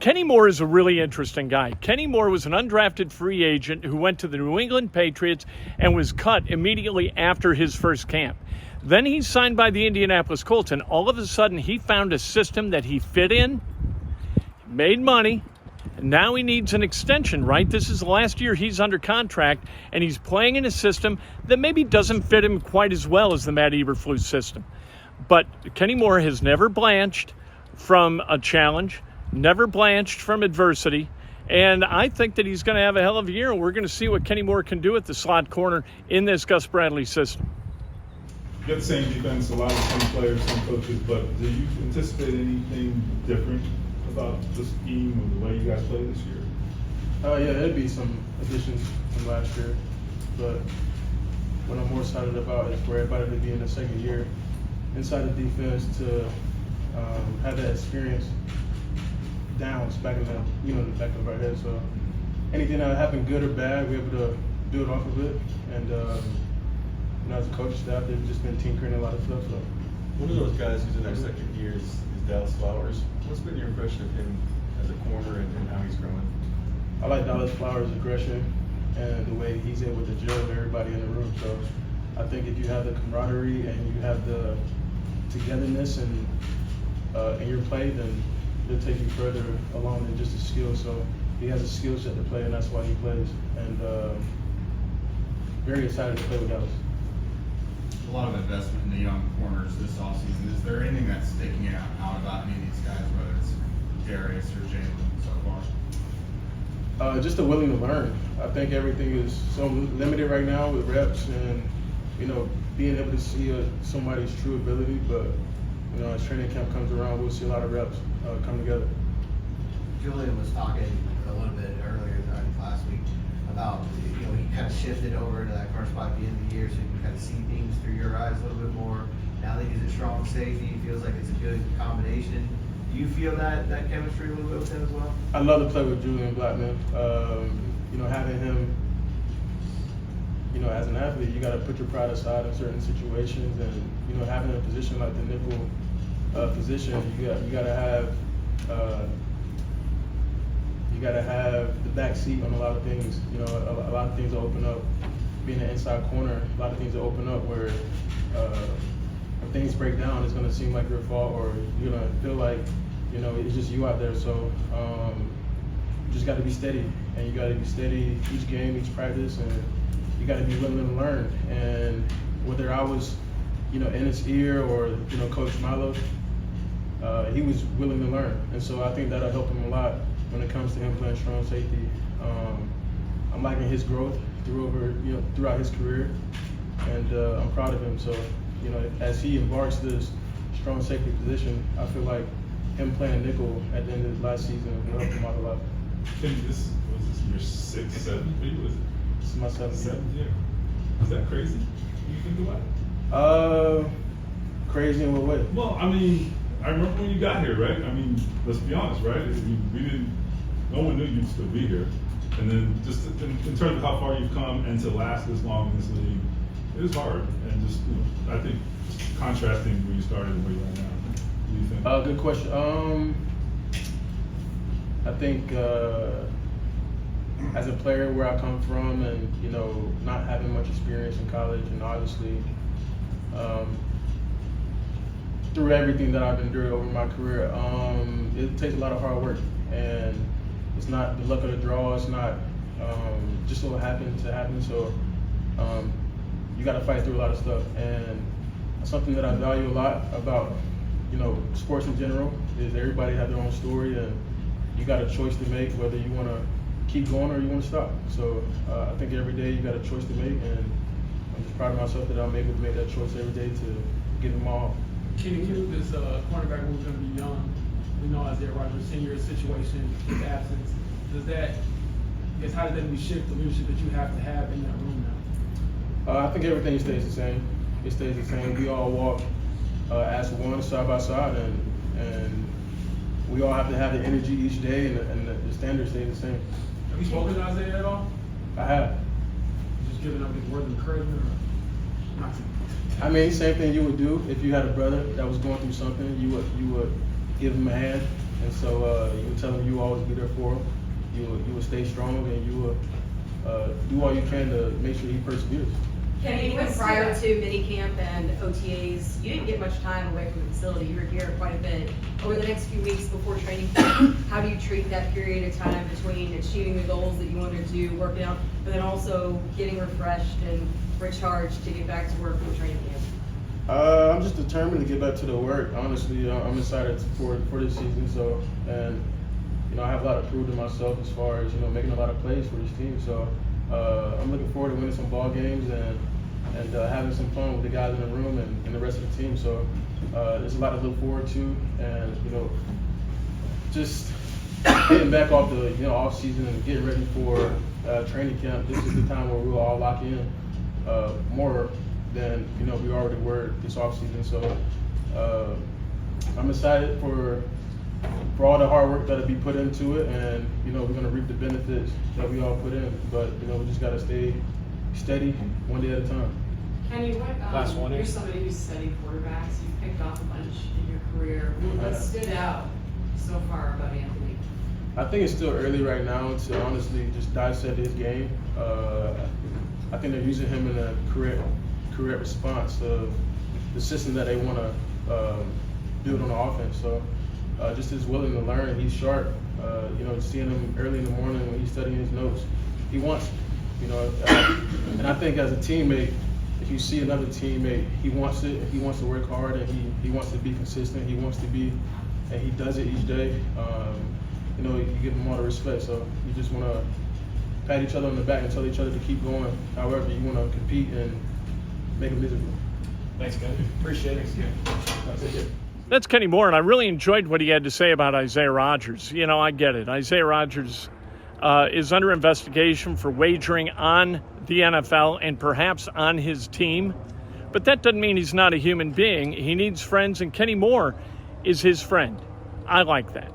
Kenny Moore is a really interesting guy. Kenny Moore was an undrafted free agent who went to the New England Patriots and was cut immediately after his first camp. Then he signed by the Indianapolis Colts, and all of a sudden he found a system that he fit in, made money, and now he needs an extension, right? This is the last year he's under contract, and he's playing in a system that maybe doesn't fit him quite as well as the Matt Eberflus system. But Kenny Moore has never blanched from a challenge, never blanched from adversity, and I think that he's going to have a hell of a year, and we're going to see what Kenny Moore can do at the slot corner in this Gus Bradley system. You got the same defense, a lot of same players, same coaches, but do you anticipate anything different about the scheme or the way you guys play this year? Yeah, there'd be some additions from last year, but what I'm more excited about is for everybody to be in the second year inside the defense, to have that experience downs back in the back of our head. So anything that happened, good or bad, we're able to build off of it. And as a coaching staff, they've just been tinkering a lot of stuff. So one of those guys who's in their second year is Dallas Flowers. What's been your impression of him as a corner and how he's growing? I like Dallas Flowers' aggression and the way he's able to gel with everybody in the room. So I think if you have the camaraderie and you have the togetherness and in your play, then it'll take you further along than just a skill. So he has a skill set to play, and that's why he plays. And very excited to play with Dallas. A lot of investment in the young corners this offseason. Is there anything that's sticking out about any of these guys, whether it's Darius or Jalen so far? Just the willing to learn. I think everything is so limited right now with reps and being able to see somebody's true ability. But as training camp comes around, we'll see a lot of reps come together. Julian was talking a little bit earlier, I think last week, about he kind of shifted over to that corner spot at the end of the year, so you can kind of see things through your eyes a little bit more. Now that he's a strong safety, he feels like it's a good combination. Do you feel that chemistry a little bit with him as well? I love to play with Julian Blackman. Having him, as an athlete, you got to put your pride aside in certain situations, and having a position like the nickel position, you got to have the back seat on a lot of things. A lot of things will open up. Being an inside corner, a lot of things will open up where if things break down, it's going to seem like your fault, or you're going to feel like it's just you out there. So you just got to be steady, and you got to be steady each game, each practice, and you got to be willing to learn. And whether I was in his ear or Coach Milo, he was willing to learn, and so I think that'll help him a lot when it comes to him playing strong safety. I'm liking his growth throughout his career, and I'm proud of him. So as he embarks this strong safety position, I feel like him playing nickel at the end of last season will help him out a lot. Kenny, was this your sixth, seventh? Was it? This is my seventh year. Is that crazy? You think about it? Crazy in what way? Well, I remember when you got here, right? Let's be honest, right? No one knew you'd still be here. And then just in terms of how far you've come and to last this long in this league, it is hard. And just, I think just contrasting where you started and where you are now. What do you think? Good question. I think as a player, where I come from, and not having much experience in college, and obviously through everything that I've endured over my career, it takes a lot of hard work, and it's not the luck of the draw. It's not just so it happens to happen. So you got to fight through a lot of stuff, and something that I value a lot about sports in general is everybody have their own story, and you got a choice to make whether you want to keep going or you want to stop. So I think every day you got a choice to make, and I'm just proud of myself that I'm able to make that choice every day to give them all. Kenny, this cornerback who's going to be young, we know Isaiah Rodgers Sr. situation, his absence. How does that shift the leadership that you have to have in that room now? I think everything stays the same. It stays the same. We all walk as one, side by side, and we all have to have the energy each day, and the standards stay the same. Have you spoken to Isaiah at all? I have. Just giving up his words of encouragement, or not? Same thing you would do if you had a brother that was going through something. You would give him a hand, And so you would tell him you will always be there for him. You will stay strong, and you will do all you can to make sure he perseveres. Kenny, even prior to minicamp and OTAs, you didn't get much time away from the facility. You were here quite a bit. Over the next few weeks before training camp, how do you treat that period of time between achieving the goals that you want to do, working out, but then also getting refreshed and recharged to get back to work for training camp? I'm just determined to get back to the work. Honestly, I'm excited for this season. So, and I have a lot to prove to myself as far as making a lot of plays for this team. So, I'm looking forward to winning some ball games and having some fun with the guys in the room and the rest of the team. So, there's a lot to look forward to, and just getting back off the off season and getting ready for training camp. This is the time where we'll all lock in more than we already were this off season. So I'm excited for all the hard work that'll be put into it, and we're gonna reap the benefits that we all put in. But we just gotta stay steady, one day at a time. Kenny, Last one you're is- somebody who's studied quarterbacks. You've picked off a bunch in your career. What stood out so far about Anthony? I think it's still early right now to honestly just dissect his game. I think they're using him in a correct response of the system that they want to build on the offense. So just as willing to learn, he's sharp. Seeing him early in the morning when he's studying his notes, he wants it. And I think as a teammate, if you see another teammate, he wants it. He wants to work hard, and he wants to be consistent. He wants to be, and he does it each day. You give him all the respect. So you just want to pat each other on the back and tell each other to keep going. However, you want to compete and make them miserable. Thanks, Kenny. Appreciate it. That's it. That's Kenny Moore, and I really enjoyed what he had to say about Isaiah Rodgers. I get it. Isaiah Rodgers is under investigation for wagering on the NFL and perhaps on his team. But that doesn't mean he's not a human being. He needs friends, and Kenny Moore is his friend. I like that.